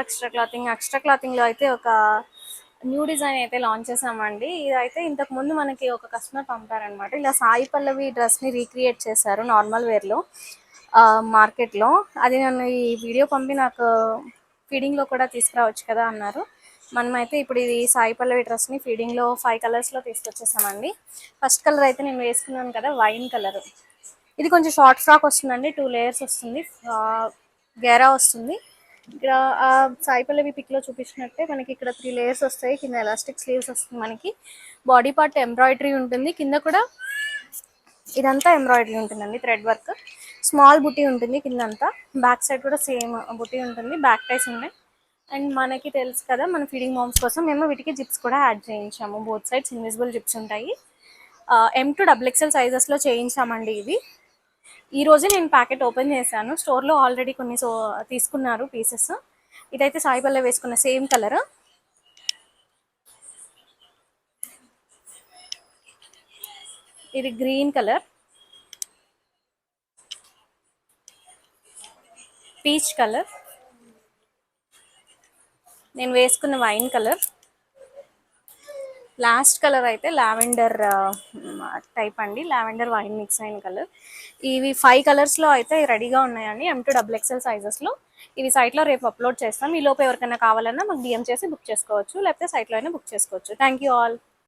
Extra క్లాతింగ్లో అయితే ఒక new design అయితే లాంచ్ చేసామండి. ఇదైతే ఇంతకు ముందు మనకి ఒక కస్టమర్ పంపారనమాట. ఇలా సాయి పల్లవి డ్రెస్ని రీక్రియేట్ చేశారు నార్మల్ వేర్లో మార్కెట్లో. అది నన్ను ఈ వీడియో పంపి నాకు ఫీడింగ్లో కూడా తీసుకురావచ్చు కదా అన్నారు. మనమైతే ఇప్పుడు ఇది సాయి పల్లవి డ్రెస్ని ఫీడింగ్లో 5 కలర్స్లో తీసుకొచ్చేసామండి. ఫస్ట్ కలర్ అయితే నేను వేసుకున్నాను కదా, వైన్ కలర్. ఇది కొంచెం షార్ట్ ఫ్రాక్ వస్తుందండి, 2 లేయర్స్ వస్తుంది, గేరా వస్తుంది. ఇక్కడ సాయి పల్లవి పిక్లో చూపించినట్టే మనకి ఇక్కడ 3 లేయర్స్ వస్తాయి. కింద ఎలాస్టిక్ స్లీవ్స్ వస్తుంది. మనకి బాడీ పార్ట్ ఎంబ్రాయిడరీ ఉంటుంది, కింద కూడా ఇదంతా ఎంబ్రాయిడరీ ఉంటుందండి, థ్రెడ్ వర్క్. స్మాల్ బుటీ ఉంటుంది కిందంతా. బ్యాక్ సైడ్ కూడా సేమ్ బుటీ ఉంటుంది, బ్యాక్ టైస్ ఉన్నాయి. అండ్ మనకి తెలుసు కదా, మన ఫీడింగ్ మామ్స్ కోసం మేము వీటికి జిప్స్ కూడా యాడ్ చేయించాము. బోత్ సైడ్స్ ఇన్విజిబుల్ జిప్స్ ఉంటాయి. M to XXL సైజెస్లో చేయించామండి ఇవి. ఈ రోజే నేను ప్యాకెట్ ఓపెన్ చేశాను. స్టోర్లో ఆల్రెడీ కొన్ని తీసుకున్నారు పీసెస్. ఇదైతే సాయి పల్లవి వేసుకున్న సేమ్ కలర్. ఇది గ్రీన్ కలర్, పీచ్ కలర్, నేను వేసుకున్న వైన్ కలర్, లాస్ట్ కలర్ అయితే లావెండర్ టైప్ అండి, లావెండర్ వైన్ మిక్స్ అయిన కలర్. ఇవి 5 కలర్స్లో అయితే రెడీగా ఉన్నాయండి, M to XXL సైజెస్లో. ఇవి సైట్లో రేపు అప్లోడ్ చేస్తాం. ఈ లోపు ఎవరికైనా కావాలన్నా మాకు DM చేసి బుక్ చేసుకోవచ్చు, లేకపోతే సైట్లో అయినా బుక్ చేసుకోవచ్చు. Thank you all.